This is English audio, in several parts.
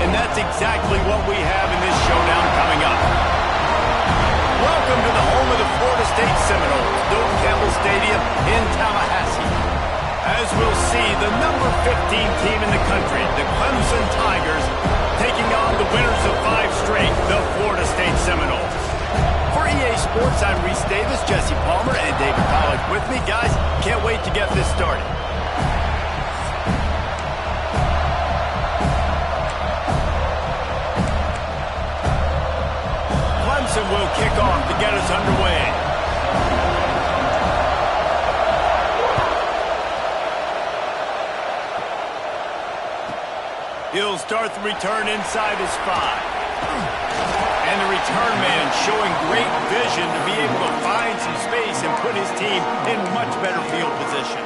And that's exactly what we have in this showdown coming up. Welcome to the home of the Florida State Seminoles, Doak Campbell Stadium in Tallahassee. As we'll see, the number 15 team in the country, the Clemson Tigers, taking on the winners of 5 straight, the Florida State Seminoles. For EA Sports, I'm Reese Davis, Jesse Palmer, and David Pollack with me. Guys, can't wait to get this started. Clemson will kick off to get us underway. He'll start the return inside his 5. And the return man showing great vision to be able to find some space and put his team in much better field position.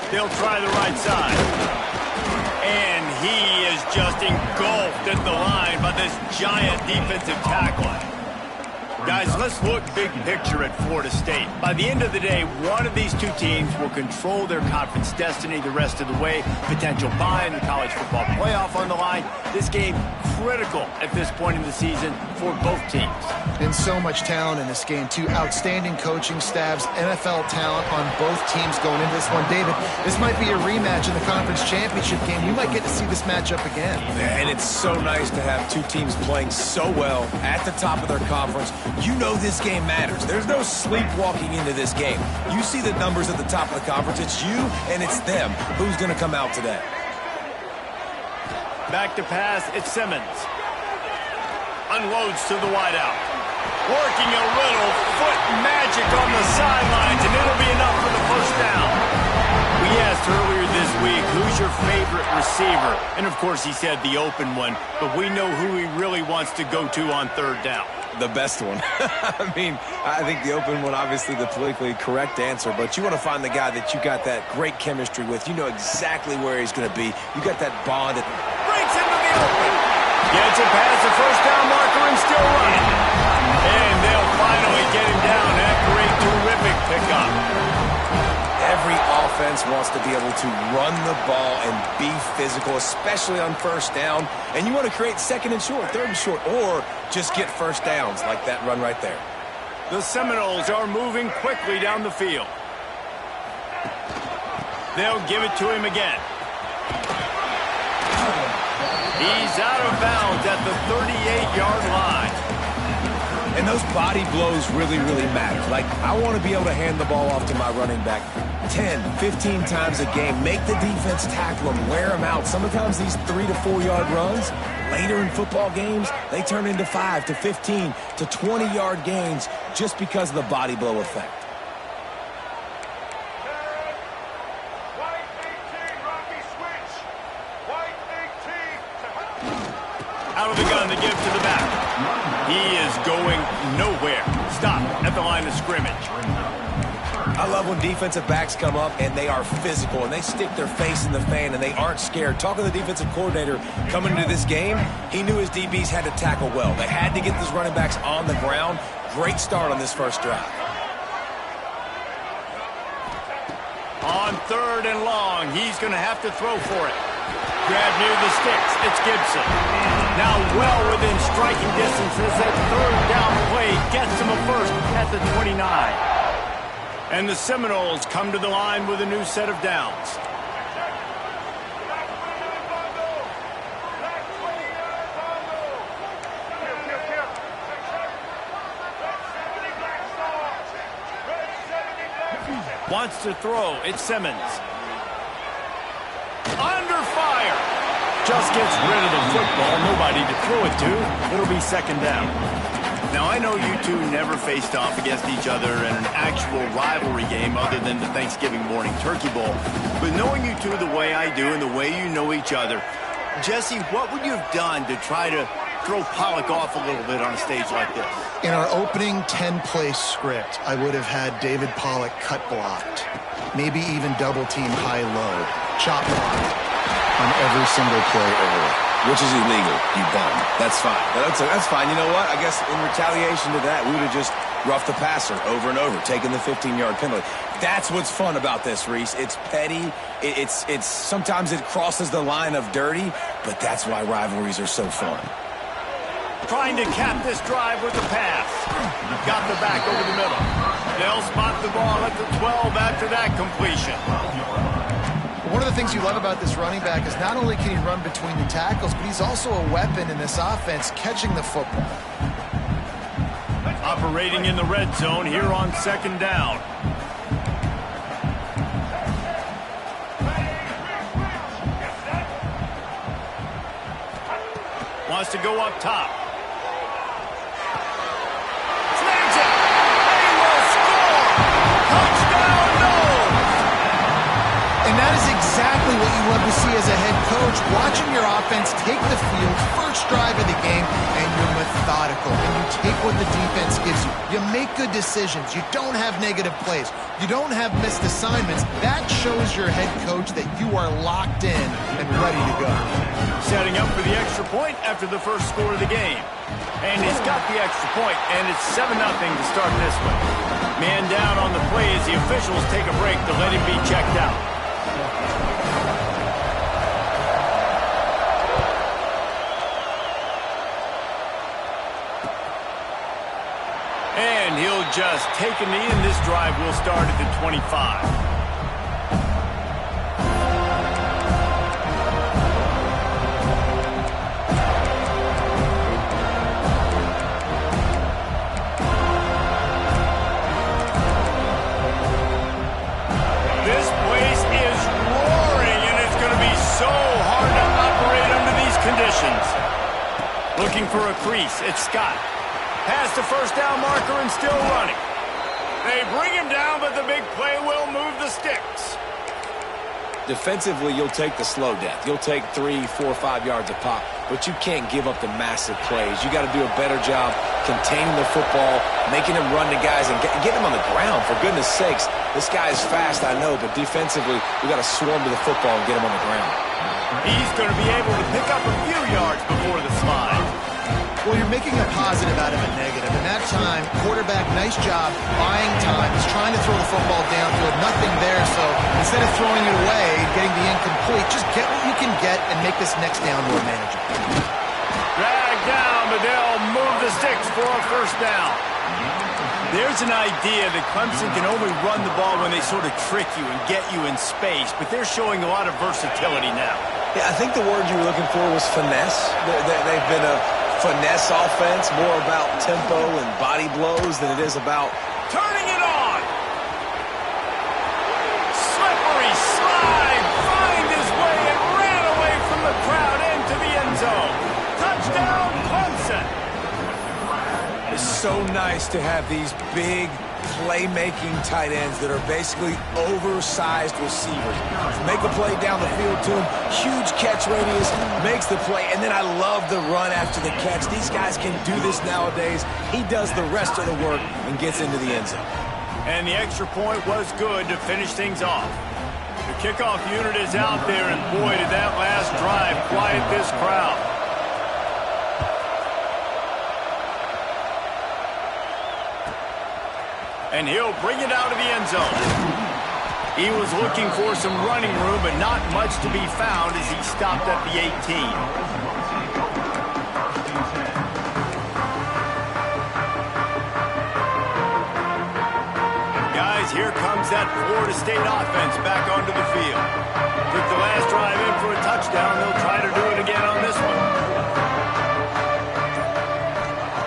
They'll try the right side. And he is just engulfed at the line by this giant defensive tackle. Guys, let's look big picture at Florida State. By the end of the day, one of these two teams will control their conference destiny the rest of the way. Potential bye in the college football playoff on the line. This game critical at this point in the season for both teams. And so much talent in this game, too. Outstanding coaching staffs, NFL talent on both teams going into this one. David, this might be a rematch in the conference championship game. We might get to see this matchup again. And it's so nice to have two teams playing so well at the top of their conference. You know this game matters. There's no sleepwalking into this game. You see the numbers at the top of the conference. It's you and it's them. Who's going to come out today? Back to pass, it's Simmons. Unloads to the wideout. Working a little foot magic on the sidelines, and it'll be enough for the first down. We asked earlier this week, who's your favorite receiver? And, of course, he said the open one, but we know who he really wants to go to on third down. The best one. I mean, I think the open one, obviously the politically correct answer, but you want to find the guy that you got that great chemistry with. You know exactly where he's going to be. You got that bond. Breaks into the open. Gets it past the first down marker and still running. And they'll finally get him down after a terrific pickup. Every offense wants to be able to run the ball and be physical, especially on first down. And you want to create second and short, third and short, or just get first downs like that run right there. The Seminoles are moving quickly down the field. They'll give it to him again. He's out of bounds at the 38-yard line. And those body blows really, really matter. Like, I want to be able to hand the ball off to my running back 10, 15 times a game. Make the defense tackle them, wear them out. Sometimes these 3 to 4 yard runs, later in football games, they turn into 5 to 15 to 20-yard gains just because of the body blow effect. Out of the gun to give to the back. He is going nowhere. Stop at the line of scrimmage. I love when defensive backs come up and they are physical and they stick their face in the fan and they aren't scared. Talking to the defensive coordinator coming into this game, he knew his DBs had to tackle well. They had to get these running backs on the ground. Great start on this first drive. On third and long, he's going to have to throw for it. Grab near the sticks. It's Gibson. Now well within striking distance as that third down play gets him a first at the 29. And the Seminoles come to the line with a new set of downs. Wants to throw. It's Simmons. Under fire. Just gets rid of the football. Nobody to throw it to. It'll be second down. Now, I know you two never faced off against each other in an actual rivalry game other than the Thanksgiving morning Turkey Bowl. But knowing you two the way I do and the way you know each other, Jesse, what would you have done to try to throw Pollock off a little bit on a stage like this? In our opening 10-play script, I would have had David Pollock cut blocked, maybe even double-team high-low, chop blocked on every single play early. Which is illegal, you bum. That's fine. That's fine. You know what? I guess in retaliation to that, we would have just roughed the passer over and over, taking the 15-yard penalty. That's what's fun about this, Reese. It's petty. It's sometimes it crosses the line of dirty, but that's why rivalries are so fun. Trying to cap this drive with the pass. Got the back over the middle. They'll spot the ball at the 12 after that completion. One of the things you love about this running back is not only can he run between the tackles, but he's also a weapon in this offense catching the football. Operating in the red zone here on second down. Wants to go up top. Snags it. They will score. Touchdown, no. And that is exactly what you love to see as a head coach, watching your offense take the field, first drive of the game, and you're methodical, and you take what the defense gives you. You make good decisions. You don't have negative plays. You don't have missed assignments. That shows your head coach that you are locked in and ready to go. Setting up for the extra point after the first score of the game. And he's got the extra point, and it's 7-0 to start this one. Man down on the play as the officials take a break to let him be checked out. And he'll just take a knee, and this drive will start at the 25. This place is roaring, and it's going to be so hard to operate under these conditions. Looking for a crease, it's Scott. Past the first down marker and still running. They bring him down, but the big play will move the sticks. Defensively, you'll take the slow death. You'll take 3, 4, 5 yards a pop, but you can't give up the massive plays. You got to do a better job containing the football, making him run to guys, and get him on the ground. For goodness sakes, this guy is fast, I know, but defensively, we got to swarm to the football and get him on the ground. He's going to be able to pick up a few yards before the slide. Well, you're making a positive out of a negative. And that time, quarterback, nice job, buying time. He's trying to throw the football downfield. Nothing there, so instead of throwing it away, getting the incomplete, just get what you can get and make this next down more manageable. Drag down, but they'll move the sticks for a first down. There's an idea that Clemson can only run the ball when they sort of trick you and get you in space, but they're showing a lot of versatility now. Yeah, I think the word you were looking for was finesse. They've been a finesse offense, more about tempo and body blows than it is about turning it on. Slippery slide, find his way and ran away from the crowd into the end zone. Touchdown, Clemson. It's so nice to have these big playmaking tight ends that are basically oversized receivers. Make a play down the field to him, huge catch radius, makes the play, and then I love the run after the catch. These guys can do this nowadays. He does the rest of the work and gets into the end zone. And the extra point was good to finish things off. The kickoff unit is out there, and boy, did that last drive quiet this crowd. And he'll bring it out of the end zone. He was looking for some running room, but not much to be found as he stopped at the 18. Guys, here comes that Florida State offense back onto the field. Took the last drive in for a touchdown. They'll try to do it again on this one.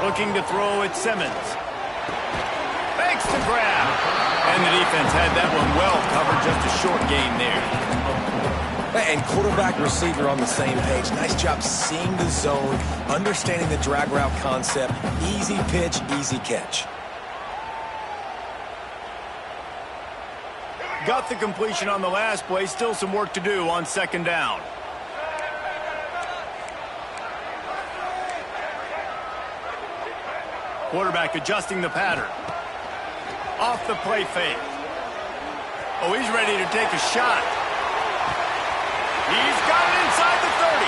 Looking to throw at Simmons. To grab. And the defense had that one well covered, just a short game there. And quarterback receiver on the same page. Nice job seeing the zone, understanding the drag route concept. Easy pitch, easy catch. Got the completion on the last play. Still some work to do on second down. Quarterback adjusting the pattern. Off the play fake. Oh, he's ready to take a shot. He's got it inside the 30.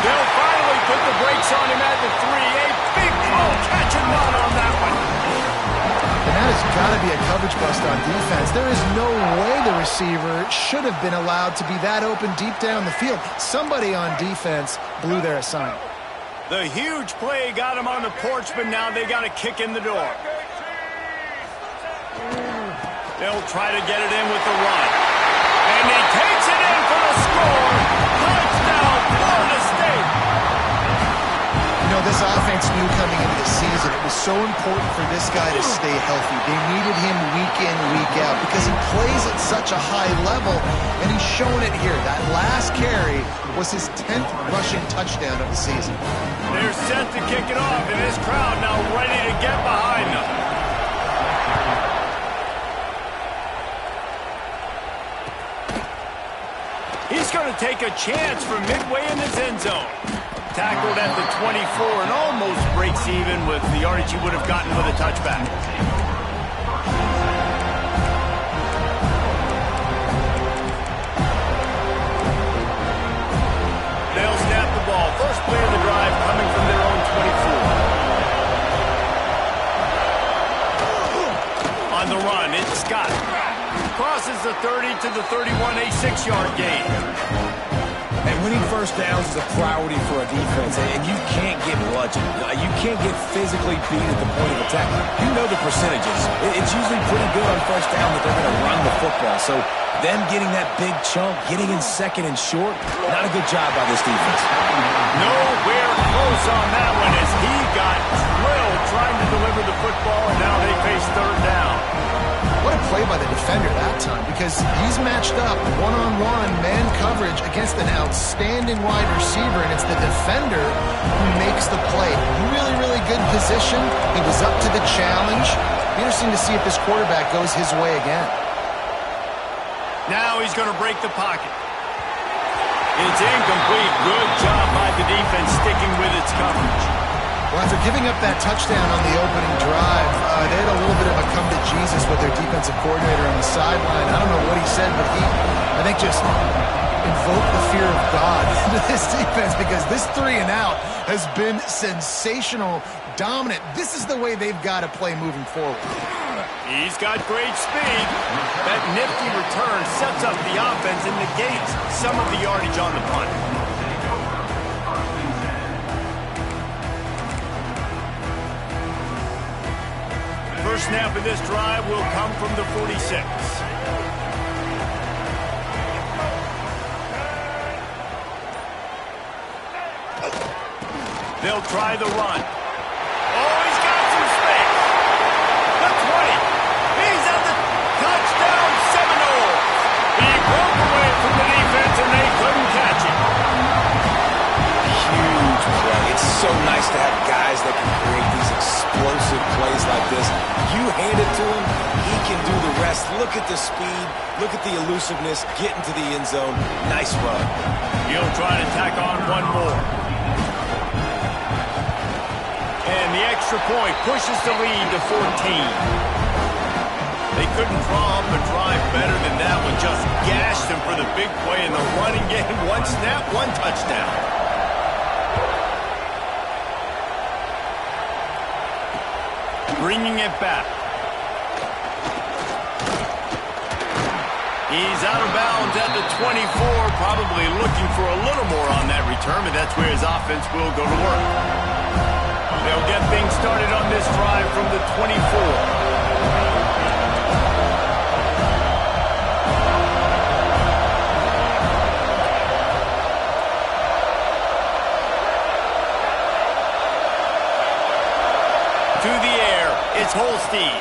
They'll finally put the brakes on him at the 3. A big throw, catch and run on that one. And that has got to be a coverage bust on defense. There is no way the receiver should have been allowed to be that open deep down the field. Somebody on defense blew their assignment. The huge play got him on the porch, but now they got to kick in the door. They'll try to get it in with the run. And he takes it in for the score. Touchdown, Florida State. You know, this offense knew coming into the season it was so important for this guy to stay healthy. They needed him week in, week out because he plays at such a high level, and he's shown it here. That last carry was his 10th rushing touchdown of the season. They're set to kick it off, and this crowd now ready to get behind them. He's going to take a chance from midway in his end zone. Tackled at the 24 and almost breaks even with the yardage he would have gotten with a touchback. They'll snap the ball. First play of the drive coming from their own 24. On the run, it's Scott. Crosses the 30 to the 31, a 6-yard gain. And winning first downs is a priority for a defense, and you can't get bludgeoned. You can't get physically beat at the point of attack. You know the percentages. It's usually pretty good on first down that they're going to run the football. So them getting that big chunk, getting in second and short, not a good job by this defense. Nowhere close on that one as he got drilled trying to deliver the football, and now they face third down. What a play by the defender that time, because he's matched up one-on-one man coverage against an outstanding wide receiver, and it's the defender who makes the play. Really, really good position. He was up to the challenge. Be interesting to see if this quarterback goes his way again. Now he's going to break the pocket. It's incomplete. Good job by the defense sticking with its coverage. Well, after giving up that touchdown on the opening drive, they had a little bit of a come to Jesus with their defensive coordinator on the sideline. I don't know what he said, but he, I think, just invoked the fear of God into this defense because this 3 and out has been sensational, dominant. This is the way they've got to play moving forward. He's got great speed. That nifty return sets up the offense and negates some of the yardage on the punt. First snap of this drive will come from the 46. They'll try the run. Oh, he's got some space. The 20. He's at the touchdown Seminole. He broke away from the defense and they couldn't catch him. Huge play. It's so nice to have guys that can create these explosive plays like this. You hand it to him, he can do the rest. Look at the speed, look at the elusiveness, get into the end zone. Nice run. He'll try to tack on one more. And the extra point pushes the lead to 14. They couldn't draw up a drive better than that one. Just gashed him for the big play in the running game. One snap, one touchdown. Bringing it back. He's out of bounds at the 24, probably looking for a little more on that return, but that's where his offense will go to work. They'll get things started on this drive from the 24. To the air, it's Holstein.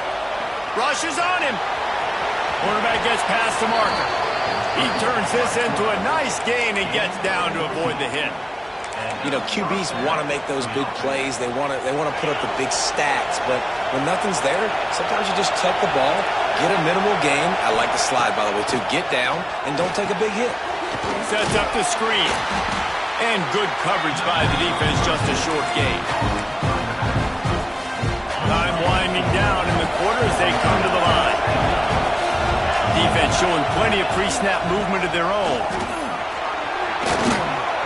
Rushes on him. Quarterback gets past the marker. He turns this into a nice gain and gets down to avoid the hit. You know, QBs want to make those big plays. They want to put up the big stats. But when nothing's there, sometimes you just tuck the ball, get a minimal gain. I like the slide, by the way, too. Get down and don't take a big hit. Sets up the screen. And good coverage by the defense, just a short gain. winding down in the quarter as they come to the line. Defense showing plenty of pre-snap movement of their own.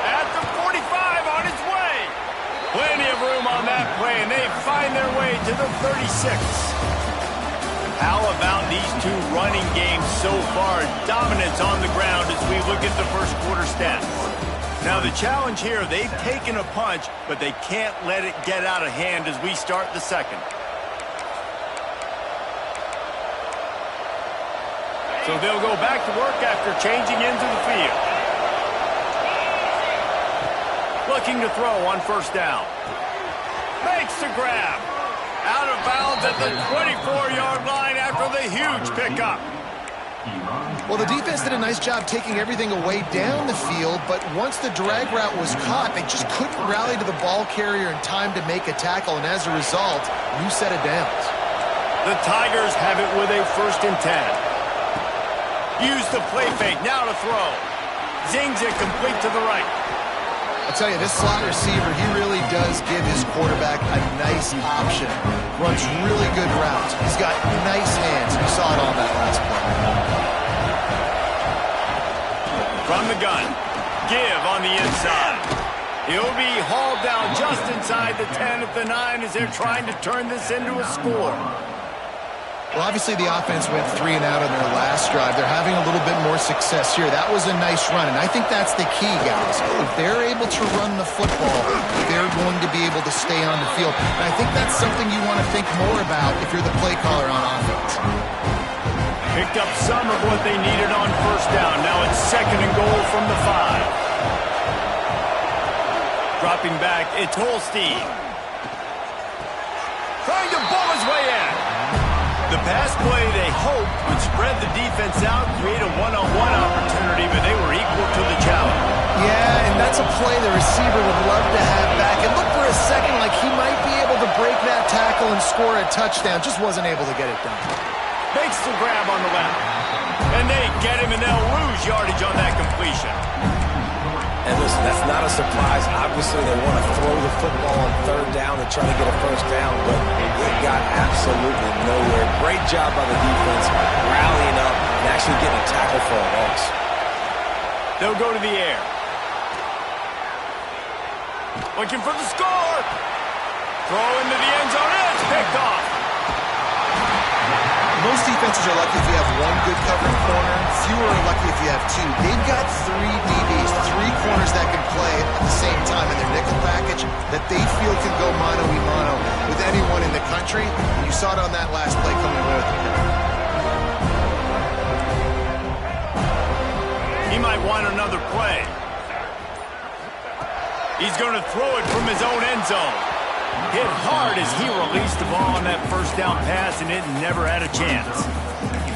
At the 45 on its way. Plenty of room on that play, and they find their way to the 36. How about these two running games so far? Dominance on the ground as we look at the first quarter stats. Now the challenge here, they've taken a punch, but they can't let it get out of hand as we start the second. So they'll go back to work after changing into the field. Looking to throw on first down. Makes the grab. Out of bounds at the 24-yard line after the huge pickup. Well, the defense did a nice job taking everything away down the field, but once the drag route was caught, they just couldn't rally to the ball carrier in time to make a tackle, and as a result, new set of downs. The Tigers have it with a 1st and 10. Use the play fake, now to throw. Zings it complete to the right. I'll tell you, this slot receiver, he really does give his quarterback a nice option. Runs really good routes. He's got nice hands. You saw it on that last play. From the gun, give on the inside. He'll be hauled down just inside the 10 at the 9 as they're trying to turn this into a score. Well, obviously the offense went 3 and out on their last drive. They're having a little bit more success here. That was a nice run, and I think that's the key, guys. If they're able to run the football, they're going to be able to stay on the field. And I think that's something you want to think more about if you're the play caller on offense. Picked up some of what they needed on first down. Now it's 2nd and goal from the 5. Dropping back, it's Holstein. Trying to ball his way in. The pass play they hoped would spread the defense out, create a one-on-one opportunity, but they were equal to the challenge. Yeah, and that's a play the receiver would love to have back. It looked for a second like he might be able to break that tackle and score a touchdown. Just wasn't able to get it done. Makes the grab on the left. And they get him, and they'll lose yardage on that completion. And listen, that's not a surprise. Obviously, they want to throw the football on 3rd down and try to get a first down, but it got absolutely nowhere. Great job by the defense, rallying up and actually getting a tackle for a loss. They'll go to the air. Looking for the score. Throw into the end zone, and it's picked off. Most defenses are lucky if you have one good covering corner. Fewer are lucky if you have 2. They've got 3 DBs, 3 corners that can play at the same time in their nickel package that they feel can go mano-a-mano with anyone in the country. And you saw it on that last play coming away with the pick. He might want another play. He's going to throw it from his own end zone. Hit hard as he released the ball on that first down pass, and it never had a chance.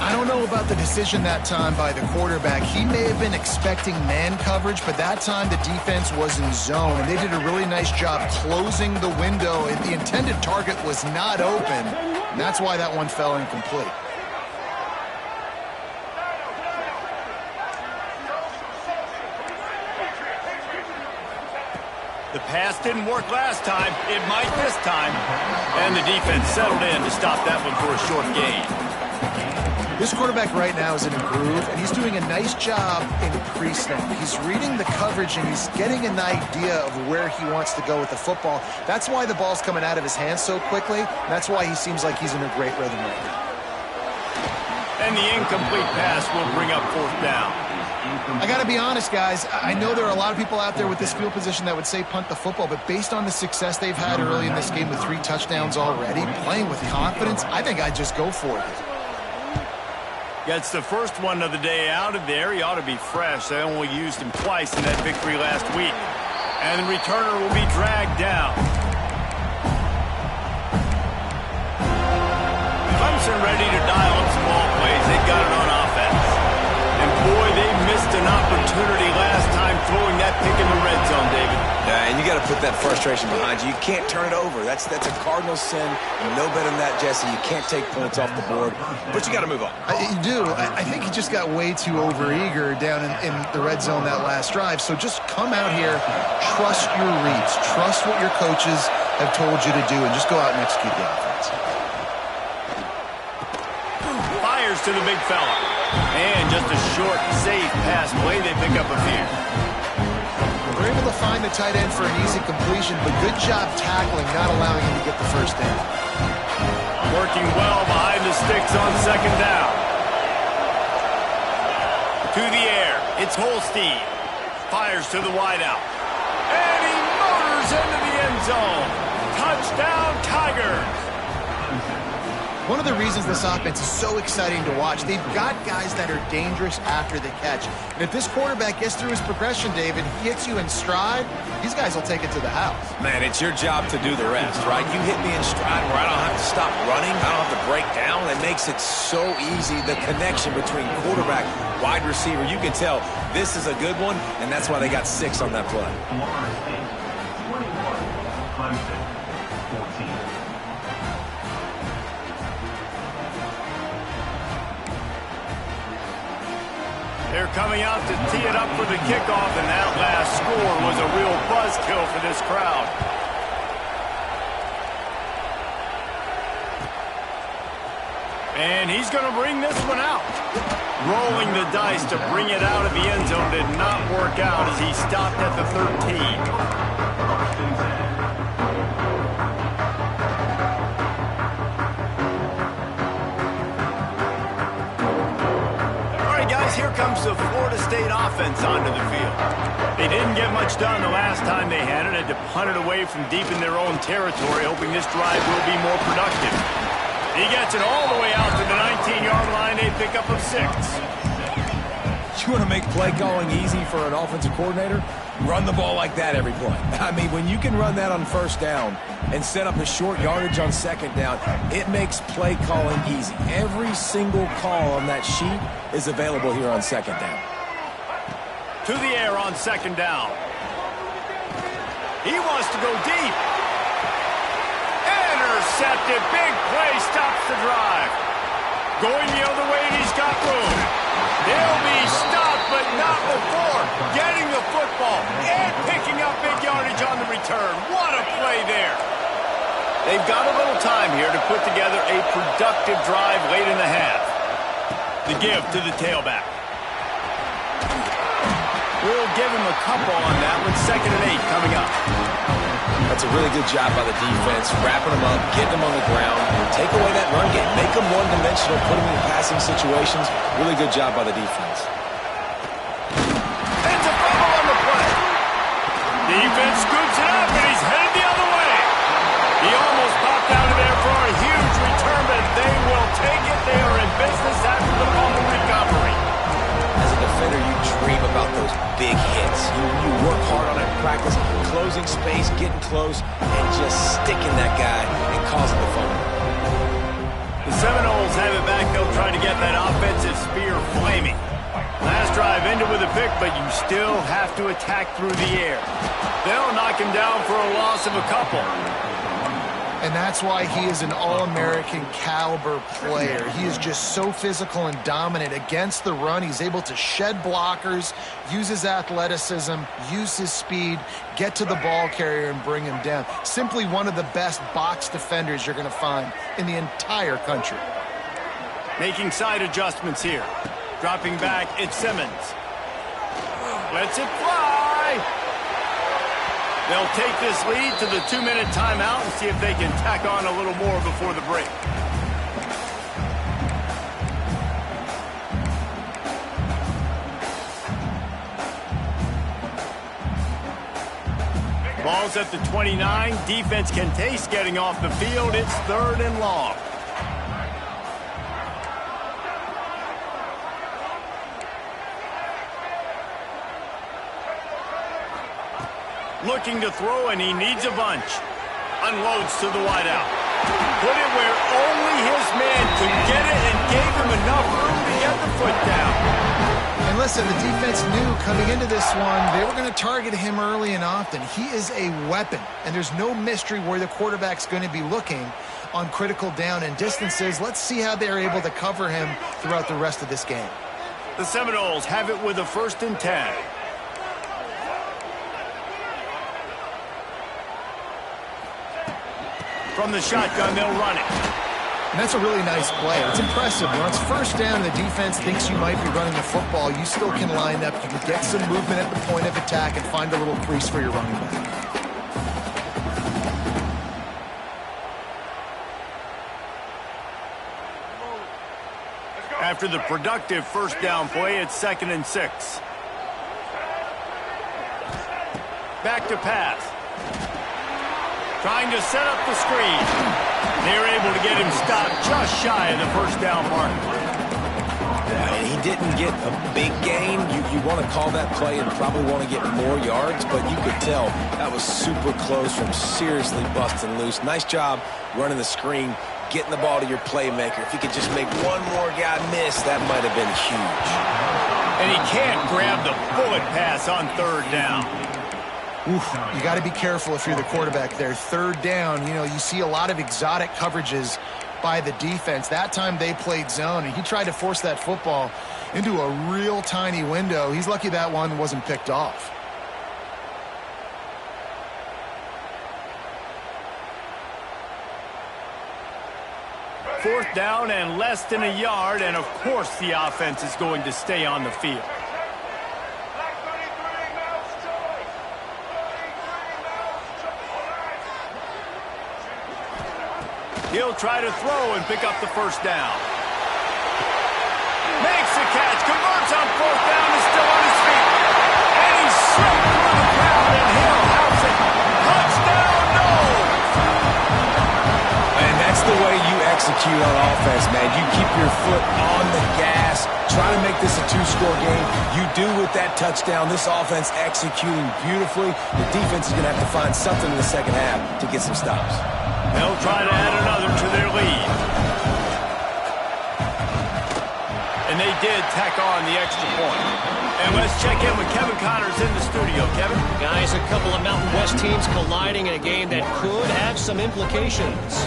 I don't know about the decision that time by the quarterback. He may have been expecting man coverage, but that time the defense was in zone, and they did a really nice job closing the window. And the intended target was not open, and that's why that one fell incomplete. The pass didn't work last time. It might this time. And the defense settled in to stop that one for a short gain. This quarterback right now is in a groove, and he's doing a nice job in pre-snap. He's reading the coverage, and he's getting an idea of where he wants to go with the football. That's why the ball's coming out of his hands so quickly, and that's why he seems like he's in a great rhythm right now. And the incomplete pass will bring up 4th down. I got to be honest, guys. I know there are a lot of people out there with this field position that would say punt the football, but based on the success they've had early in this game with 3 touchdowns already, playing with confidence, I think I'd just go for it. Gets the first one of the day out of there. He ought to be fresh. They only used him twice in that victory last week. And the returner will be dragged down. Clemson ready to dial up some ball plays. They got it on offense. And boy, they missed an opportunity last time throwing that pick in the red zone, David. Yeah, and you got to put that frustration behind you. You can't turn it over. That's a cardinal sin. You know better than that, Jesse. You can't take points off the board, but you got to move on. You do. I think he just got way too overeager down in the red zone that last drive. So just come out here, trust your reads, trust what your coaches have told you to do, and just go out and execute the offense. Fires to the big fella. And just a short, safe pass play. They pick up a few. They're able to find the tight end for an easy completion, but good job tackling, not allowing him to get the first down. Working well behind the sticks on second down. To the air. It's Holstein. Fires to the wideout. And he motors into the end zone. Touchdown, Tigers. One of the reasons this offense is so exciting to watch, they've got guys that are dangerous after the catch. And if this quarterback gets through his progression, David, he hits you in stride, these guys will take it to the house. Man, it's your job to do the rest, right? You hit me in stride where I don't have to stop running, I don't have to break down. It makes it so easy, the connection between quarterback, wide receiver. You can tell this is a good one, and that's why they got 6 on that play. They're coming out to tee it up for the kickoff, and that last score was a real buzzkill for this crowd. And he's going to bring this one out. Rolling the dice to bring it out of the end zone did not work out as he stopped at the 13. Here comes the Florida State offense onto the field. They didn't get much done the last time they had it. Had to punt it away from deep in their own territory, hoping this drive will be more productive. He gets it all the way out to the 19-yard line. They pick up a 6. You want to make play calling easy for an offensive coordinator? Run the ball like that every play. I mean, when you can run that on first down and set up a short yardage on second down, it makes play calling easy. Every single call on that sheet is available here on second down. To the air on second down. He wants to go deep. Intercepted. Big play stops the drive. Going the other way, and he's got room. They'll be stopped, but not before getting the football and picking up big yardage on the return. What a play there. They've got a little time here to put together a productive drive late in the half. The give to the tailback. We'll give him a couple on that with 2nd and 8 coming up. That's a really good job by the defense, wrapping them up, getting them on the ground, take away that run game, make them one-dimensional, put them in passing situations. Really good job by the defense. It's a fumble on the play. Defense scoops it up, and he's headed the other way. He almost popped out of there for a huge return, but they will take it. They are in business after the fumble recovery. As a defender, you dream about those big hits. You work hard on it in practice, closing space, getting close, and just sticking that guy and causing the fumble. The Seminoles have it back. They'll try to get that offensive spear flaming. Last drive ended with a pick, but you still have to attack through the air. They'll knock him down for a loss of a couple. And that's why he is an all-American caliber player. He is just so physical and dominant against the run. He's able to shed blockers, use his athleticism, use his speed, get to the ball carrier and bring him down. Simply one of the best box defenders you're going to find in the entire country. Making side adjustments here. Dropping back, it's Simmons. Lets it fly. They'll take this lead to the 2-minute timeout and see if they can tack on a little more before the break. Ball's at the 29. Defense can taste getting off the field. It's 3rd and long. Looking to throw, and he needs a bunch. Unloads to the wideout. Put it where only his man could get it and gave him enough room to get the foot down. And listen, the defense knew coming into this one, they were going to target him early and often. He is a weapon, and there's no mystery where the quarterback's going to be looking on critical down and distances. Let's see how they're able to cover him throughout the rest of this game. The Seminoles have it with a 1st and 10. From the shotgun, they'll run it. And that's a really nice play. It's impressive. When it's first down and the defense thinks you might be running the football, you still can line up. You can get some movement at the point of attack and find a little crease for your running back. After the productive first down play, it's 2nd and 6. Back to pass. Trying to set up the screen. They're able to get him stopped just shy of the first down mark. And he didn't get a big gain. You want to call that play and probably want to get more yards, but you could tell that was super close from seriously busting loose. Nice job running the screen, getting the ball to your playmaker. If he could just make one more guy miss, that might have been huge. And he can't grab the bullet pass on 3rd down. Oof, you got to be careful if you're the quarterback there. 3rd down, you know, you see a lot of exotic coverages by the defense. That time they played zone, and he tried to force that football into a real tiny window. He's lucky that one wasn't picked off. Fourth down and less than a yard, and of course the offense is going to stay on the field. He'll try to throw and pick up the first down. Makes the catch, converts on 4th down, is still on his feet. And he's slipped through the crowd, and he'll house it. Touchdown, no! And that's the way you execute on offense, man. You keep your foot on the gas, try to make this a 2-score game. You do with that touchdown. This offense executing beautifully. The defense is going to have to find something in the second half to get some stops. They'll try to add another to their lead. And they did tack on the extra point. And let's check in with Kevin Connors in the studio. Kevin? Guys, a couple of Mountain West teams colliding in a game that could have some implications.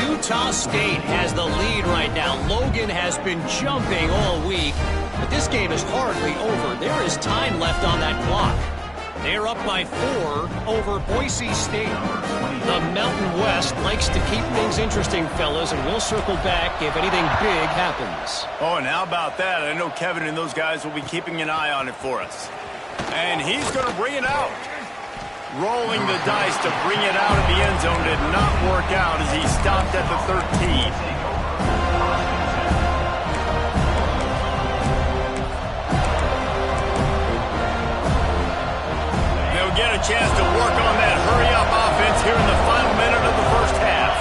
Utah State has the lead right now. Logan has been jumping all week, but this game is hardly over. There is time left on that clock. They're up by 4 over Boise State. The Mountain West likes to keep things interesting, fellas, and we'll circle back if anything big happens. Oh, and how about that? I know Kevin and those guys will be keeping an eye on it for us. And he's going to bring it out. Rolling the dice to bring it out of the end zone did not work out as he stopped at the 13. Get a chance to work on that hurry-up offense here in the final minute of the first half.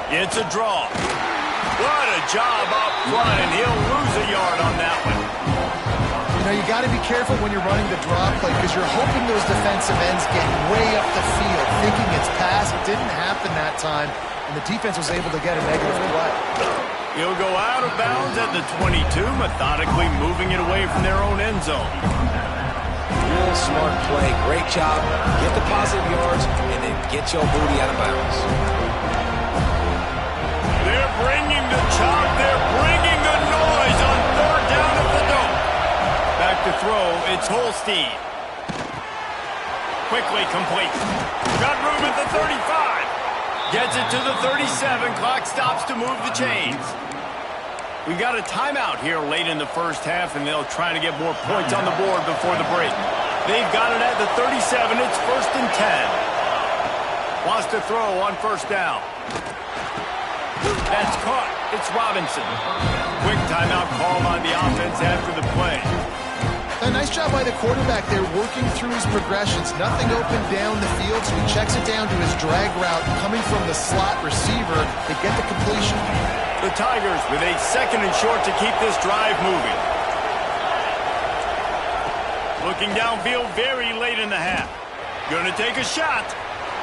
It's a draw. What a job up front, and he'll lose a yard on that one. You know, you got to be careful when you're running the draw play because you're hoping those defensive ends get way up the field, thinking it's pass. It didn't happen that time, and the defense was able to get a negative play. He'll go out of bounds at the 22, methodically moving it away from their own end zone. Real smart play. Great job. Get the positive yards and then get your booty out of bounds. They're bringing the chop. They're bringing the noise on 3rd down at the dome. Back to throw. It's Holstein. Quickly complete. Got room at the 35. Gets it to the 37. Clock stops to move the chains. We've got a timeout here late in the first half, and they'll try to get more points on the board before the break. They've got it at the 37. It's 1st and 10. Wants to throw on 1st down. That's caught. It's Robinson. Quick timeout call on the offense after the play. A nice job by the quarterback there, working through his progressions. Nothing open down the field, so he checks it down to his drag route. Coming from the slot receiver, they get the completion. The Tigers with a 2nd and short to keep this drive moving. Looking downfield very late in the half. Going to take a shot.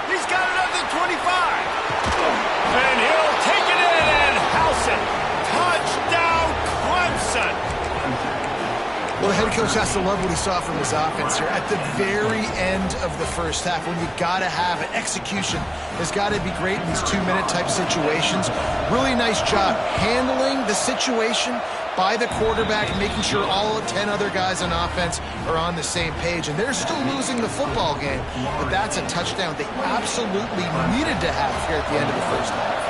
He's got it at the 25. And he'll take it in and house it. Touchdown, Clemson. Well, the head coach has to love what he saw from his offense here. At the very end of the first half, when you got to have it, execution has got to be great in these 2-minute type situations. Really nice job handling the situation by the quarterback, making sure all 10 other guys on offense are on the same page. And they're still losing the football game, but that's a touchdown they absolutely needed to have here at the end of the first half.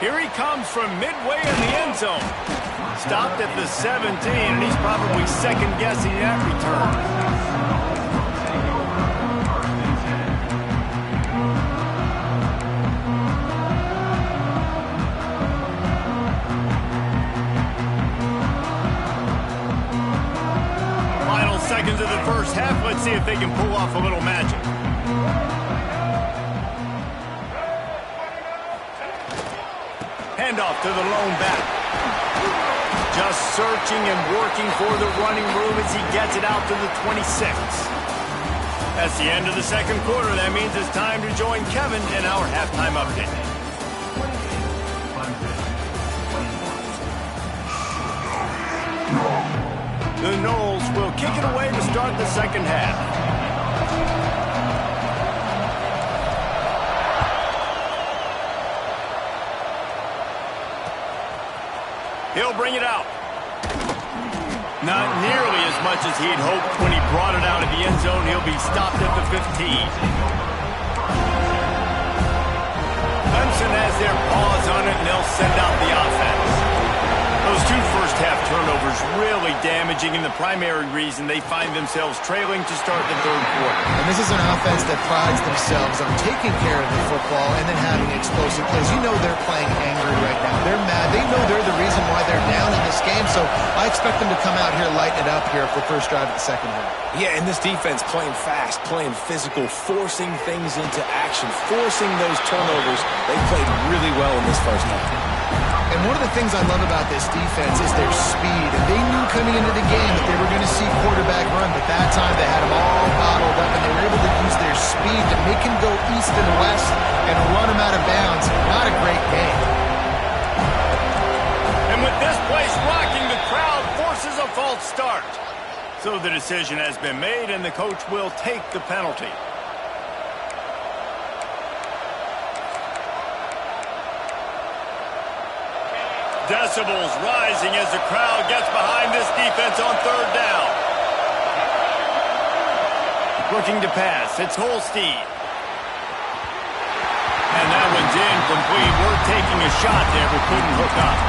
Here he comes from midway in the end zone. Stopped at the 17, and he's probably second-guessing that return. Seconds of the first half. Let's see if they can pull off a little magic. Handoff to the lone back. Just searching and working for the running room as he gets it out to the 26. That's the end of the second quarter. That means it's time to join Kevin in our halftime update. The Knowles will kick it away to start the second half. He'll bring it out. Not nearly as much as he'd hoped when he brought it out of the end zone. He'll be stopped at the 15. Clemson has their paws on it, and they'll send out the offense. Those two first-half turnovers really damaging, and the primary reason they find themselves trailing to start the third quarter. And this is an offense that prides themselves on taking care of the football and then having explosive plays. You know they're playing angry right now. They're mad. They know they're the reason why they're down in this game, so I expect them to come out here, lighten it up here for the first drive of the second half. Yeah, and this defense playing fast, playing physical, forcing things into action, forcing those turnovers. They played really well in this first half. And one of the things I love about this defense is their speed. And they knew coming into the game that they were going to see quarterback run, but that time they had them all bottled up, and they were able to use their speed to make him go east and west and run him out of bounds. Not a great game. And with this place rocking, the crowd forces a false start. So the decision has been made, and the coach will take the penalty. Decibels rising as the crowd gets behind this defense on third down. Looking to pass. It's Holstein. And that one's incomplete. We're taking a shot there, but couldn't hook up.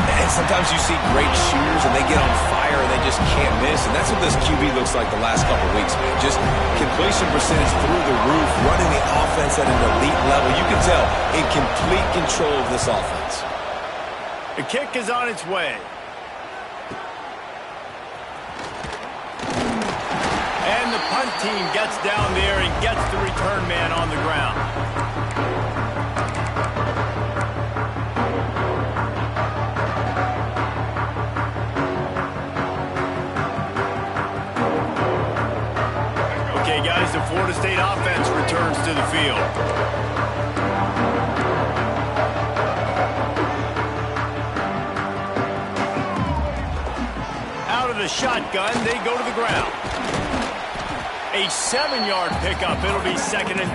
And sometimes you see great shooters, and they get on fire, and they just can't miss. And that's what this QB looks like the last couple weeks, man. Just completion percentage through the roof, running the offense at an elite level. You can tell in complete control of this offense. The kick is on its way. And the punt team gets down there and gets the return man on the ground. Okay, guys, the Florida State offense returns to the field. The shotgun, they go to the ground. A 7-yard pickup. It'll be 2nd and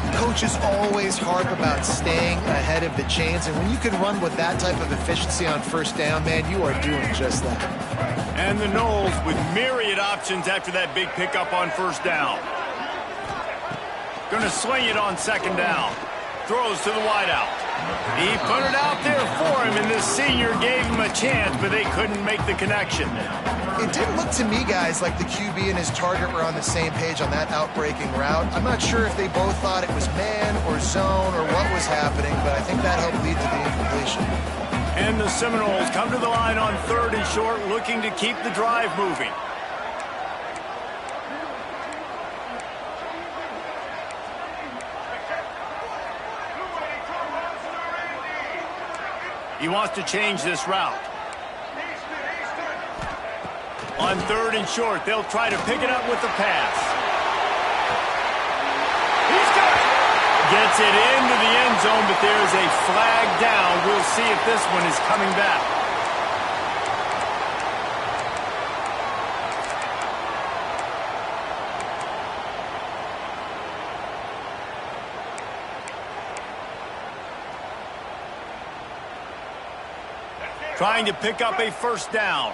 3. Coaches always harp about staying ahead of the chains, and when you can run with that type of efficiency on first down, man, you are doing just that. And the Knowles with myriad options after that big pickup on first down. Gonna sling it on 2nd down. Throws to the wideout. He put it out there for him, and this senior gave him a chance, but they couldn't make the connection. It didn't look to me, guys, like the QB and his target were on the same page on that outbreaking route. I'm not sure if they both thought it was man or zone or what was happening, but I think that helped lead to the incompletion. And the Seminoles come to the line on 3rd and short, looking to keep the drive moving. He wants to change this route. On 3rd and short, they'll try to pick it up with the pass. He's got it! Gets it into the end zone, but there's a flag down. We'll see if this one is coming back. Trying to pick up a first down.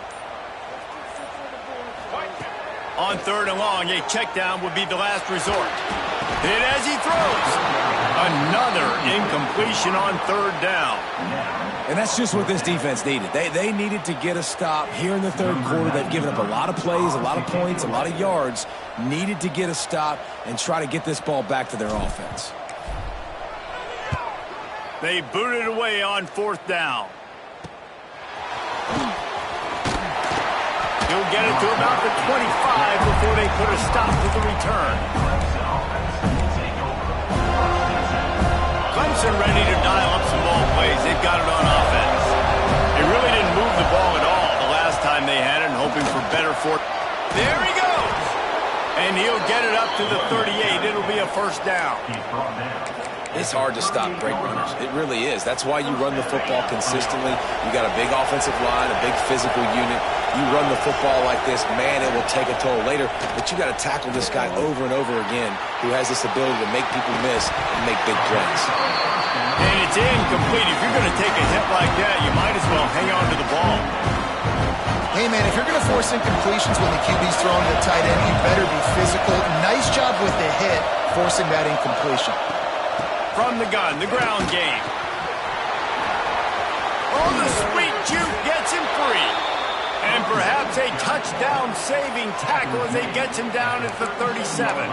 On 3rd and long, a check down would be the last resort. Hit as he throws. Another incompletion on 3rd down. And that's just what this defense needed. They needed to get a stop here in the 3rd quarter. They've given up a lot of plays, a lot of points, a lot of yards. Needed to get a stop and try to get this ball back to their offense. They booted away on 4th down. He'll get it to about the 25 before they put a stop to the return. Clemson ready to dial up some ball plays. They've got it on offense. They really didn't move the ball at all the last time they had it, hoping for better for it. There he goes! And he'll get it up to the 38. It'll be a 1st down. It's hard to stop great runners. It really is. That's why you run the football consistently. You got a big offensive line, a big physical unit. You run the football like this, man, it will take a toll later. But you got to tackle this guy over and over again who has this ability to make people miss and make big plays. And it's incomplete. If you're going to take a hit like that, you might as well hang on to the ball. Hey, man, if you're going to force incompletions when the QB's throwing to the tight end, you better be physical. Nice job with the hit, forcing that incompletion. From the gun, the ground game. Oh, the sweet juke gets him free. And perhaps a touchdown-saving tackle as he gets him down at the 37.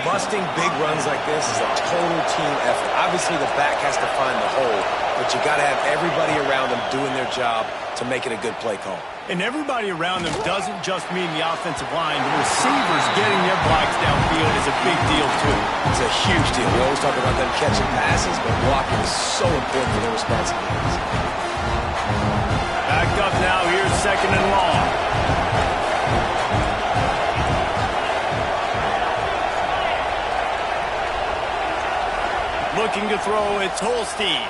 Busting big runs like this is a total team effort. Obviously, the back has to find the hole, but you got to have everybody around them doing their job to make it a good play call. And everybody around them doesn't just mean the offensive line. The receivers getting their blocks downfield is a big deal, too. It's a huge deal. We always talk about them catching passes, but blocking is so important for their responsibilities. Back up now. Here's 2nd and long. Looking to throw, it's Holstein.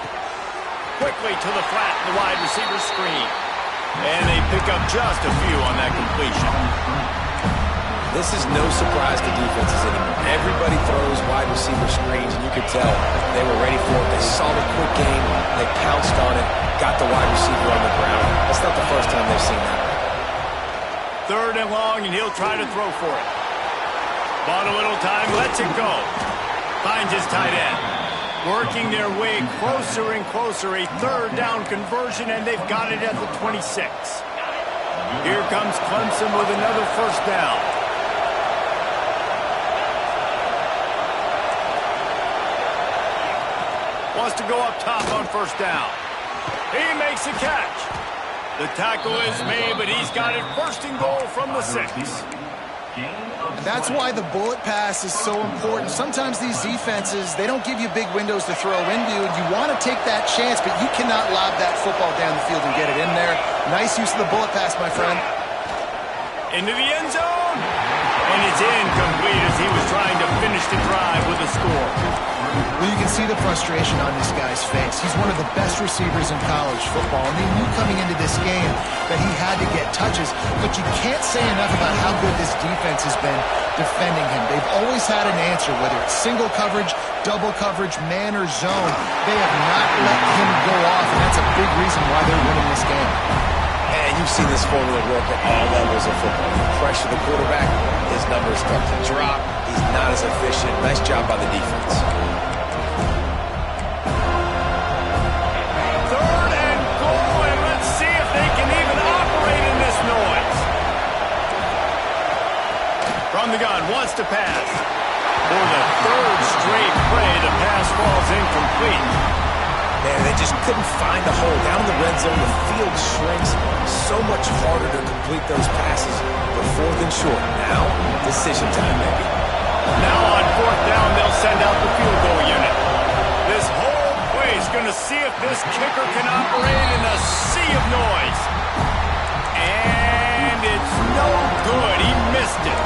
Quickly to the flat, the wide receiver screen. And they pick up just a few on that completion. This is no surprise to defenses anymore. Everybody throws wide receiver screens, and you could tell they were ready for it. They saw the quick game, they pounced on it, got the wide receiver on the ground. That's not the first time they've seen that. 3rd and long, and he'll try to throw for it. Bought a little time, lets it go. Finds his tight end. Working their way closer and closer. A 3rd down conversion, and they've got it at the 26. Here comes Clemson with another 1st down. Wants to go up top on 1st down. He makes a catch. The tackle is made, but he's got it 1st and goal from the 6. That's why the bullet pass is so important. Sometimes these defenses, they don't give you big windows to throw into. You want to take that chance, but you cannot lob that football down the field and get it in there. Nice use of the bullet pass, my friend. Into the end zone. And it's incomplete as he was trying to finish the drive with a score. Well, you can see the frustration on this guy's face. He's one of the best receivers in college football. And they knew coming into this game that he had to get touches. But you can't say enough about how good this defense has been defending him. They've always had an answer, whether it's single coverage, double coverage, man or zone. They have not let him go off, and that's a big reason why they're winning this game. And you've seen this formula work at all levels of football. You pressure the quarterback, his numbers start to drop. He's not as efficient. Nice job by the defense. 3rd and goal, and let's see if they can even operate in this noise. From the gun, wants to pass. For the 3rd straight play, the pass falls incomplete. Man, they just couldn't find the hole. Down in the red zone, the field shrinks. So much harder to complete those passes. But 4th and short. Now, decision time, maybe. Now on 4th down, they'll send out the field goal unit. This whole play's going to see if this kicker can operate in a sea of noise. And it's no good. He missed it.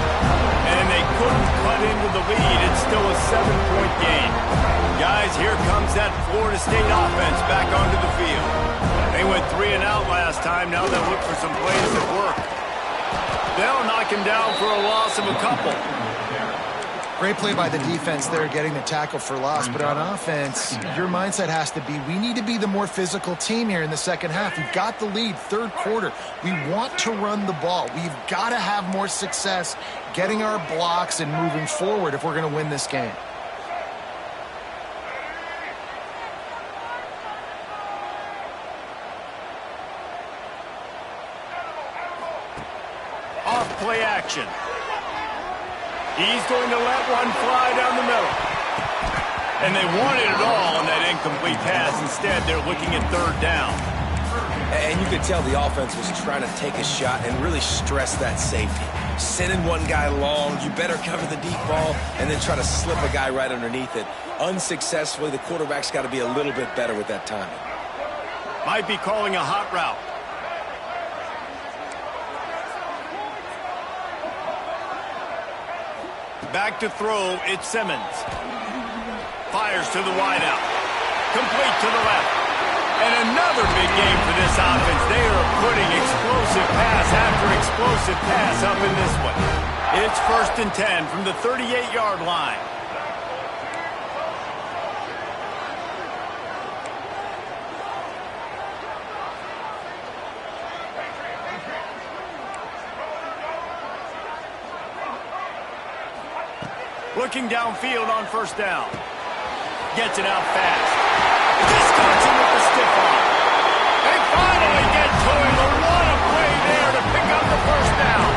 And they couldn't cut into the lead. It's still a 7-point game. Guys, here comes that Florida State offense back onto the field. They went 3 and out last time. Now they'll look for some plays that work. They'll knock him down for a loss of a couple. Great play by the defense there, getting the tackle for loss. But on offense, your mindset has to be, we need to be the more physical team here in the second half. We've got the lead, third quarter. We want to run the ball. We've got to have more success getting our blocks and moving forward if we're going to win this game. Off play action. He's going to let one fly down the middle. And they wanted it all on that incomplete pass. Instead, they're looking at third down. And you could tell the offense was trying to take a shot and really stress that safety. Sending one guy long, you better cover the deep ball, and then try to slip a guy right underneath it. Unsuccessfully, the quarterback's got to be a little bit better with that timing. Might be calling a hot route. Back to throw, it's Simmons. Fires to the wideout. Complete to the left. And another big game for this offense. They are putting explosive pass after explosive pass up in this one. It's 1st and 10 from the 38-yard line. Looking downfield on 1st down. Gets it out fast. Wisconsin with the stiff arm. They finally get to him. But what a play there to pick up the 1st down.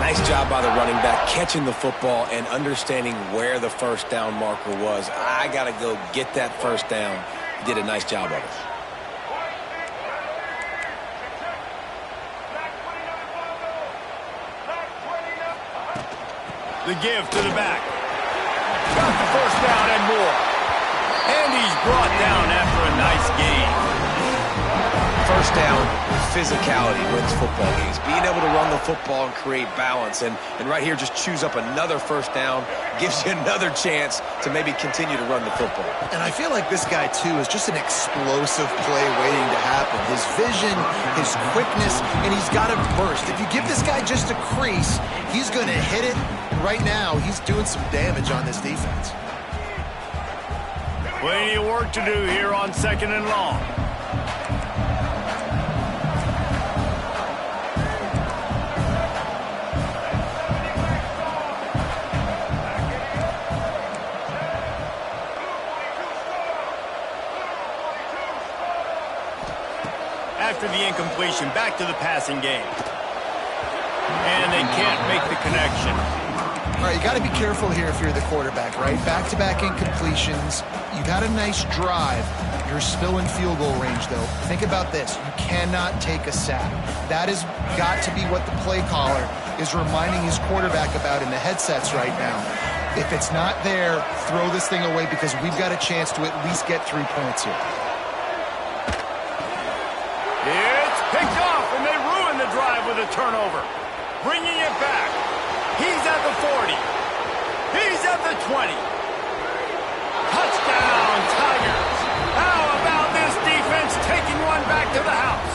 Nice job by the running back, catching the football and understanding where the 1st down marker was. I got to go get that 1st down. He did a nice job of it. The give to the back. Got the 1st down and more. And he's brought down after a nice gain. 1st down, physicality wins football games. Being able to run the football and create balance. And right here, just choose up another 1st down. Gives you another chance to maybe continue to run the football. And I feel like this guy, too, is just an explosive play waiting to happen. His vision, his quickness, and he's got to burst. If you give this guy just a crease, he's going to hit it. Right now, he's doing some damage on this defense. Plenty of work to do here on 2nd and long. After the incompletion, back to the passing game. And they can't make the connection. All right, you got to be careful here if you're the quarterback, right? Back-to-back incompletions. You've had a nice drive. You're still in field goal range, though. Think about this. You cannot take a sack. That has got to be what the play caller is reminding his quarterback about in the headsets right now. If it's not there, throw this thing away because we've got a chance to at least get 3 points here. It's picked off, and they ruin the drive with a turnover. Bringing it back. He's at the 40. He's at the 20. Touchdown, Tigers. How about this defense taking one back to the house?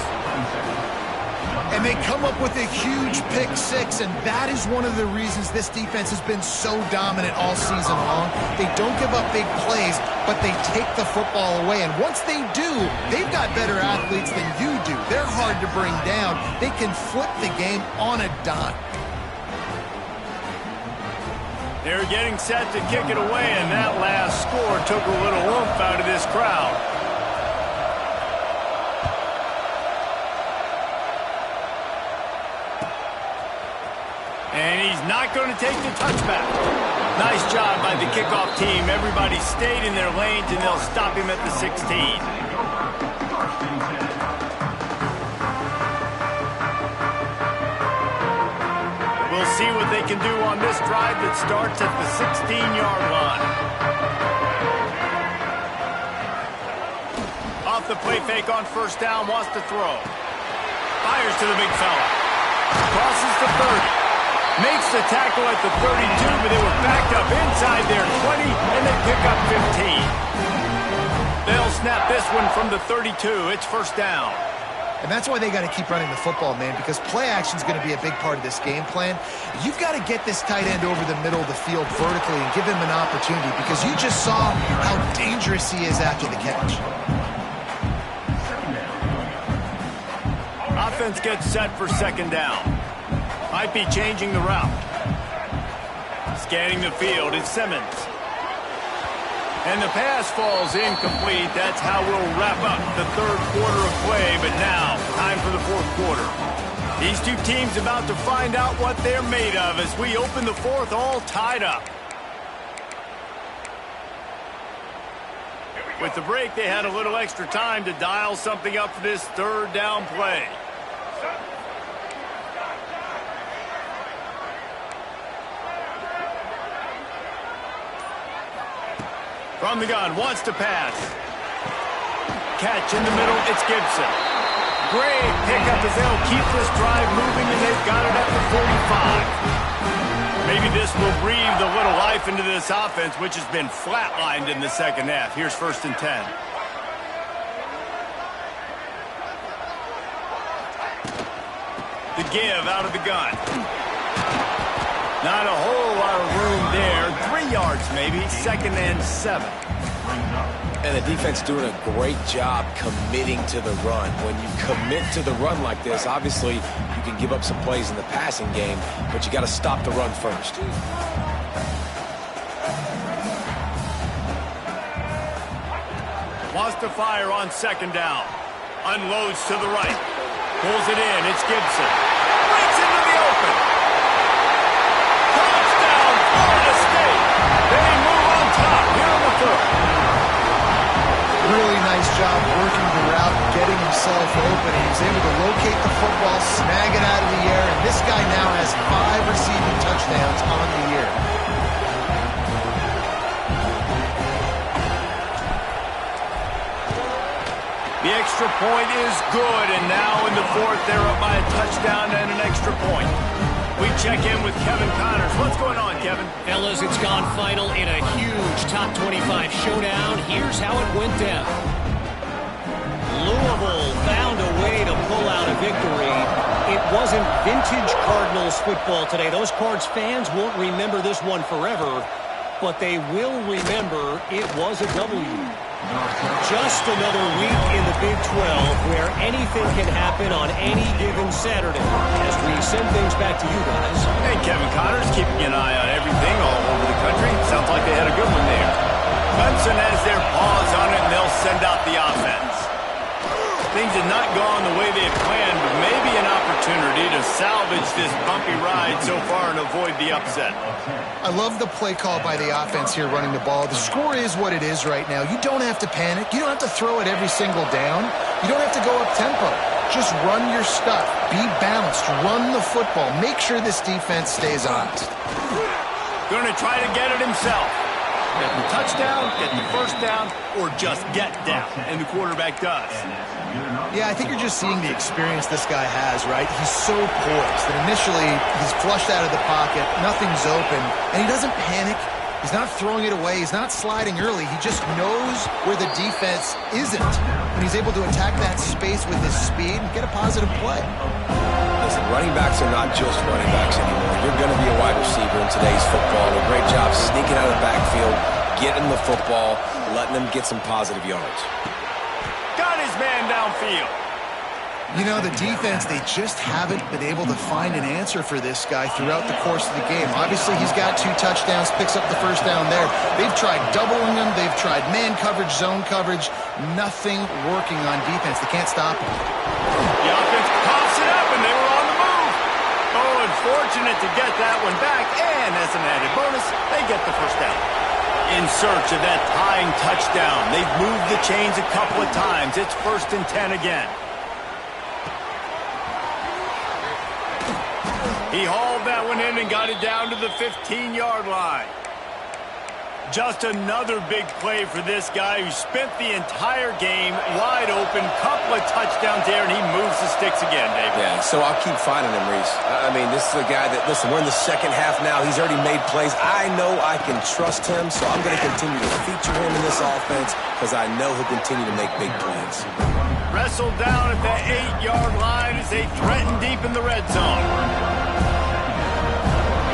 And they come up with a huge pick 6, and that is one of the reasons this defense has been so dominant all season long. They don't give up big plays, but they take the football away. And once they do, they've got better athletes than you do. They're hard to bring down. They can flip the game on a dime. They're getting set to kick it away, and that last score took a little oomph out of this crowd. And he's not going to take the touchback. Nice job by the kickoff team. Everybody stayed in their lanes, and they'll stop him at the 16. We'll see what they can do on this drive that starts at the 16-yard line. Off the play fake on 1st down, wants to throw. Fires to the big fella. Crosses the 30. Makes the tackle at the 32, but they were backed up inside their 20, and they pick up 15. They'll snap this one from the 32. It's 1st down. And that's why they got to keep running the football, man, because play action is going to be a big part of this game plan. You've got to get this tight end over the middle of the field vertically and give him an opportunity, because you just saw how dangerous he is after the catch. Offense gets set for second down. Might be changing the route. Scanning the field, it's Simmons. And the pass falls incomplete. That's how we'll wrap up the third quarter of play. But now, time for the fourth quarter. These two teams about to find out what they're made of as we open the fourth all tied up. With the break, they had a little extra time to dial something up for this third down play. From the gun, wants to pass. Catch in the middle, it's Gibson. Great pickup as they'll keep this drive moving, and they've got it at the 45. Maybe this will breathe a little life into this offense, which has been flatlined in the second half. Here's 1st and 10. The give out of the gun. Not a whole lot of room there. 3 yards maybe. 2nd and 7. And the defense doing a great job committing to the run. When you commit to the run like this, obviously you can give up some plays in the passing game, but you got to stop the run first. Wants to fire on 2nd down. Unloads to the right. Pulls it in. It's Gibson. Breaks into the open. Touchdown, Florida State. They move on top here in the fourth. Really nice job working the route, getting himself open. He was able to locate the football, snag it out of the air, and this guy now has 5 receiving touchdowns on the year. The extra point is good, and now in the fourth, they're up by a touchdown and an extra point. We check in with Kevin Connors. What's going on, Kevin? Fellas, it's gone final in a huge top 25 showdown. Here's how it went down. Louisville found a way to pull out a victory. It wasn't vintage Cardinals football today. Those Cards fans won't remember this one forever, but they will remember it was a W. Just another week in the Big 12 where anything can happen on any given Saturday. As we send things back to you guys. Hey, Kevin Connors, keeping an eye on everything all over the country. Sounds like they had a good one there. Clemson has their paws on it, and they'll send out the offense. Things have not gone the way they had planned, but maybe an opportunity to salvage this bumpy ride so far and avoid the upset. I love the play call by the offense here running the ball. The score is what it is right now. You don't have to panic. You don't have to throw it every single down. You don't have to go up tempo. Just run your stuff. Be balanced. Run the football. Make sure this defense stays honest. Going to try to get it himself. Get the touchdown, get the first down, or just get down. And the quarterback does. Yeah, I think you're just seeing the experience this guy has, right? He's so poised that initially he's flushed out of the pocket, nothing's open, and he doesn't panic. He's not throwing it away. He's not sliding early. He just knows where the defense isn't, and he's able to attack that space with his speed and get a positive play. Listen, running backs are not just running backs anymore. You're going to be a wide receiver in today's football. A great job sneaking out of the backfield, getting the football, letting them get some positive yards. Got his man downfield. You know, the defense, they just haven't been able to find an answer for this guy throughout the course of the game. Obviously, he's got 2 touchdowns, picks up the first down there. They've tried doubling him. They've tried man coverage, zone coverage. Nothing working on defense. They can't stop him. The offense pops it up, and they were on the move. Oh, unfortunate to get that one back, and as an added bonus, they get the first down. In search of that tying touchdown. They've moved the chains a couple of times. It's 1st and 10 again. He hauled that one in and got it down to the 15-yard line. Just another big play for this guy who spent the entire game wide open, couple of touchdowns there, and he moves the sticks again, David. Yeah, so I'll keep finding him, Reese. I mean, this is a guy that, listen, we're in the second half now. He's already made plays. I know I can trust him, so I'm going to continue to feature him in this offense because I know he'll continue to make big plays. Wrestled down at the 8-yard line as they threaten deep in the red zone.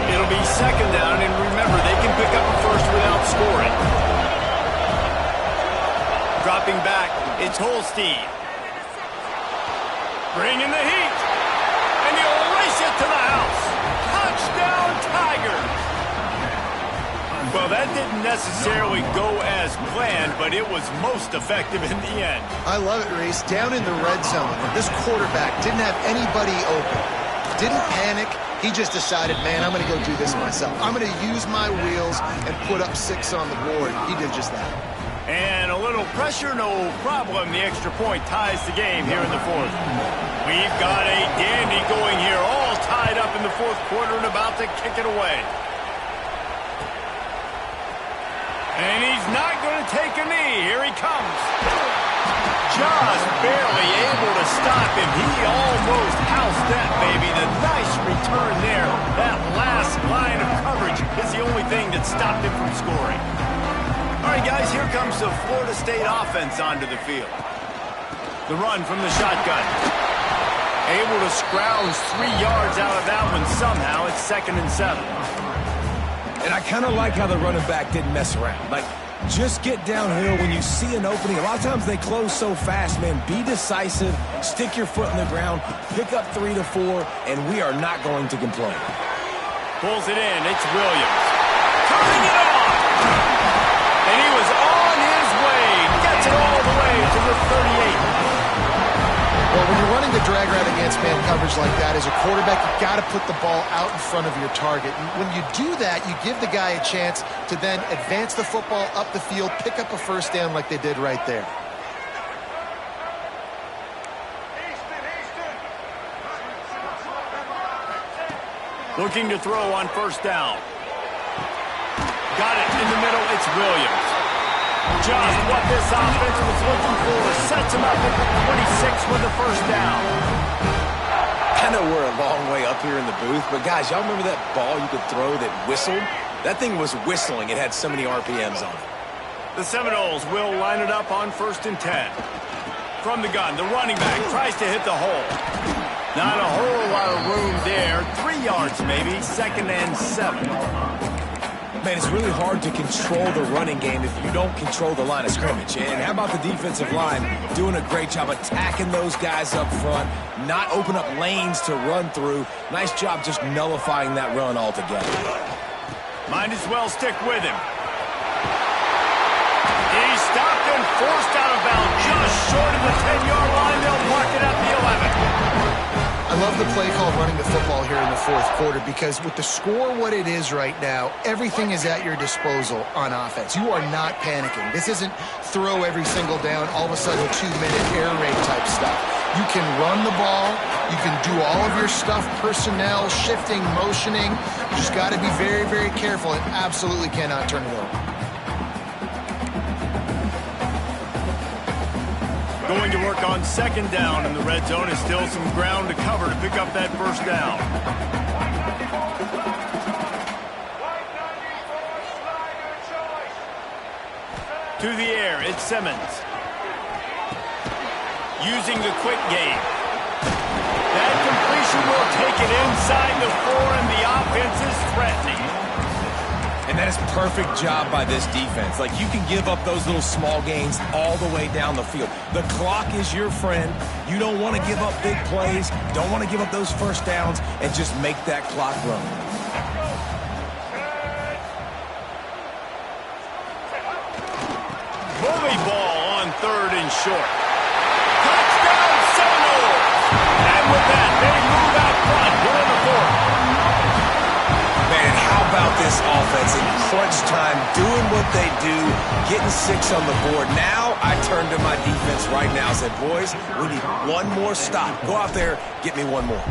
It'll be second down, and remember, they can pick up a first without scoring. Dropping back, it's Holstein. Bringing the heat, and he'll race it to the house. Touchdown, Tigers! Well, that didn't necessarily go as planned, but it was most effective in the end. I love it, Reese. Down in the red zone, this quarterback didn't have anybody open. Didn't panic. He just decided, man, I'm going to go do this myself. I'm going to use my wheels and put up 6 on the board. He did just that. And a little pressure, no problem. The extra point ties the game here in the fourth. We've got a dandy going here, all tied up in the fourth quarter and about to kick it away. And he's not going to take a knee. Here he comes. Just barely able to stop him. He almost housed that, baby. The nice return there. That last line of coverage is the only thing that stopped him from scoring. All right, guys, here comes the Florida State offense onto the field. The run from the shotgun. Able to scrounge 3 yards out of that one somehow. It's 2nd and 7. And I kind of like how the running back didn't mess around. Like, just get downhill when you see an opening. A lot of times they close so fast, man. Be decisive, stick your foot in the ground, pick up 3 to 4, and we are not going to complain. Pulls it in. It's Williams. Turning it on. And he was on his way. Gets it all the way to the 38. Well, when you're running the drag route against man coverage like that, as a quarterback, you've got to put the ball out in front of your target. And when you do that, you give the guy a chance to then advance the football up the field, pick up a first down like they did right there. Looking to throw on first down. Got it in the middle. It's Williams. Just what this offense was looking for. Sets him up at the 26 with the first down. I know we're a long way up here in the booth, but guys, y'all remember that ball you could throw that whistled? That thing was whistling. It had so many RPMs on it. The Seminoles will line it up on 1st and 10. From the gun, the running back tries to hit the hole. Not a whole lot of room there. 3 yards maybe. 2nd and 7. Man, it's really hard to control the running game if you don't control the line of scrimmage. And how about the defensive line doing a great job attacking those guys up front, not open up lanes to run through. Nice job just nullifying that run altogether. Might as well stick with him. He stopped and forced out of bounds just short of the 10-yard line. They'll mark it at the 11. I love the play call running the football here in the fourth quarter because with the score what it is right now, everything is at your disposal on offense. You are not panicking. This isn't throw every single down, all of a sudden 2-minute air raid type stuff. You can run the ball. You can do all of your stuff, personnel, shifting, motioning. You just got to be very, very careful and absolutely cannot turn it over. Going to work on 2nd down in the red zone. Is still some ground to cover to pick up that first down. To the air, it's Simmons. Using the quick game. That completion will take it inside the 4, and the offense is threatening. And that is a perfect job by this defense. Like, you can give up those little small gains all the way down the field. The clock is your friend. You don't want to give up big plays, don't want to give up those first downs, and just make that clock run. Bully ball on 3rd and short. Touchdown, Seminoles! And with that, they move out front here in the 4th. Man, how about this offense in crunch time, doing what they do, getting 6 on the board. Now I turn to my defense right now and said, boys, we need one more stop. Go out there, get me one more.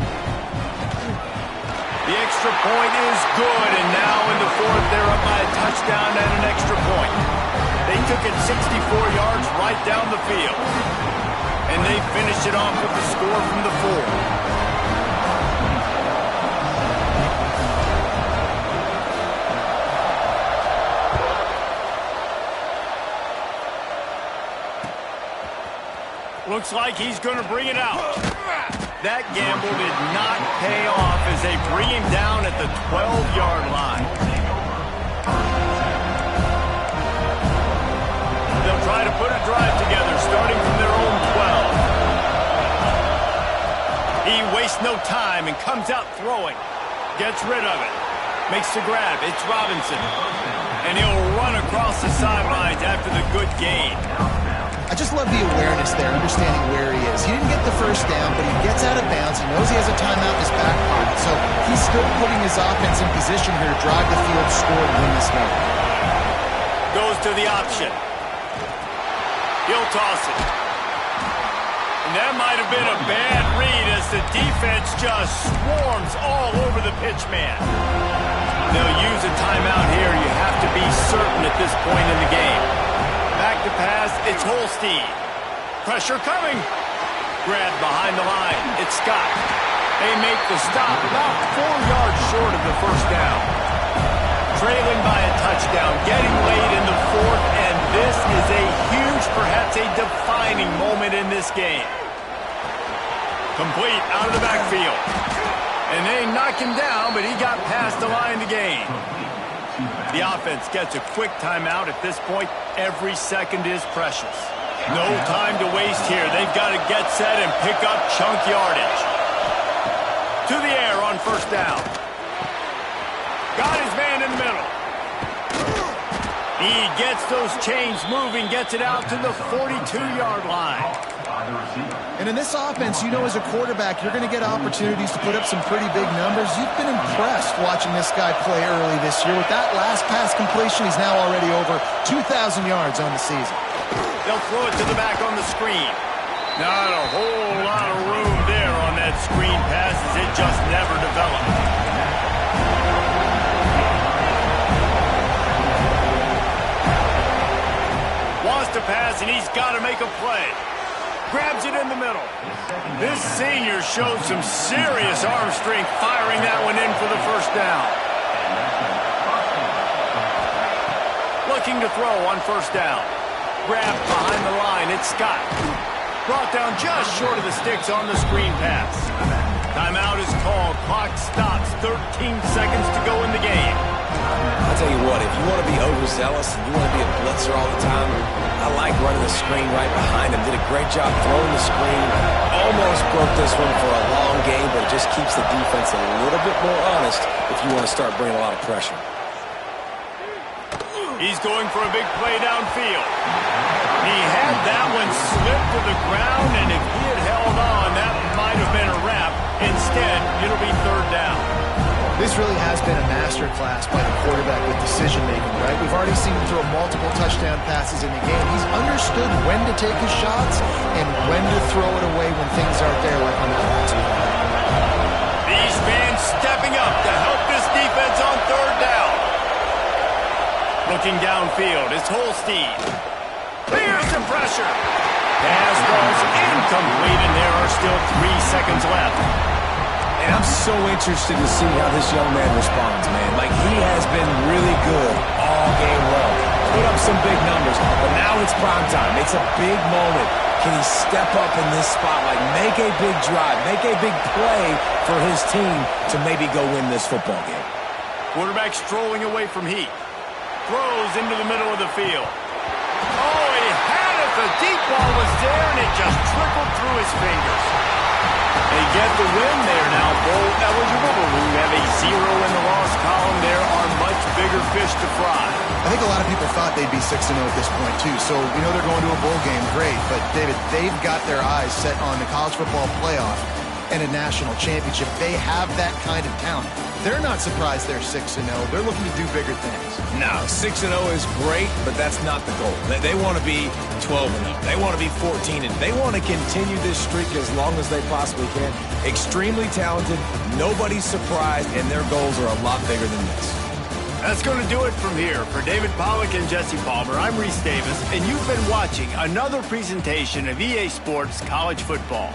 The extra point is good, and now in the fourth, they're up by a touchdown and an extra point. They took it 64 yards right down the field, and they finished it off with the score from the 4. Looks like he's going to bring it out. That gamble did not pay off as they bring him down at the 12-yard line. They'll try to put a drive together, starting from their own 12. He wastes no time and comes out throwing. Gets rid of it. Makes the grab. It's Robinson. And he'll run across the sidelines after the good gain. I just love the awareness there, understanding where he is. He didn't get the first down, but he gets out of bounds. He knows he has a timeout in his back pocket, so he's still putting his offense in position here to drive the field, score, and win this game. Goes to the option. He'll toss it. And that might have been a bad read as the defense just swarms all over the pitch man. They'll use a timeout here. You have to be certain at this point in the game. Back to pass, it's Holstein. Pressure coming. Grab behind the line, it's Scott. They make the stop about 4 yards short of the first down. Trailing by a touchdown, getting late in the fourth, and this is a huge, perhaps a defining moment in this game. Complete out of the backfield. And they knock him down, but he got past the line to gain. The offense gets a quick timeout at this point. Every second is precious. No time to waste here. They've got to get set and pick up chunk yardage. To the air on first down. Got his man in the middle. He gets those chains moving, gets it out to the 42-yard line. And in this offense, you know as a quarterback, you're going to get opportunities to put up some pretty big numbers. You've been impressed watching this guy play early this year. With that last pass completion, he's now already over 2,000 yards on the season. They'll throw it to the back on the screen. Not a whole lot of room there on that screen pass as it just never developed. Wants to pass, and he's got to make a play. Grabs it in the middle. This senior showed some serious arm strength firing that one in for the first down. Looking to throw on first down. Grab behind the line. It's Scott. Brought down just short of the sticks on the screen pass. Timeout is called. Clock stops. 13 seconds to go in the game. I'll tell you what, if you want to be overzealous and you want to be a blitzer all the time, I like running the screen right behind him. Did a great job throwing the screen. Almost broke this one for a long game, but it just keeps the defense a little bit more honest if you want to start bringing a lot of pressure. He's going for a big play downfield. He had that one slip to the ground, and if he had held on, that might have been a wrap. Instead, it'll be third down. This really has been a masterclass by the quarterback with decision-making, right? We've already seen him throw multiple touchdown passes in the game. He's understood when to take his shots and when to throw it away when things aren't there, like on the last play. These fans stepping up to help this defense on third down. Looking downfield, it's Holstein. Here's some pressure. Pass ball's incomplete, and there are still 3 seconds left. And I'm so interested to see how this young man responds, man. Like, he has been really good all game long. Put up some big numbers, but now it's prime time. It's a big moment. Can he step up in this spotlight, make a big drive, make a big play for his team to maybe go win this football game? Quarterback strolling away from heat. Throws into the middle of the field. Oh, he had it. The deep ball was there, and it just trickled through his fingers. They get the win there now, bowl eligible, but we have a 0 in the loss column. There are much bigger fish to fry. I think a lot of people thought they'd be 6-0 at this point, too. So, we know they're going to a bowl game, great. But, David, they've got their eyes set on the college football playoff. and a national championship. They have that kind of talent. They're not surprised they're 6-0. They're looking to do bigger things. No, 6-0 is great, but that's not the goal. They want to be 12-0. They want to be 14-0. They want to continue this streak as long as they possibly can. Extremely talented, nobody's surprised, and their goals are a lot bigger than this. That's going to do it from here. For David Pollack and Jesse Palmer, I'm Reese Davis, and you've been watching another presentation of EA Sports College Football.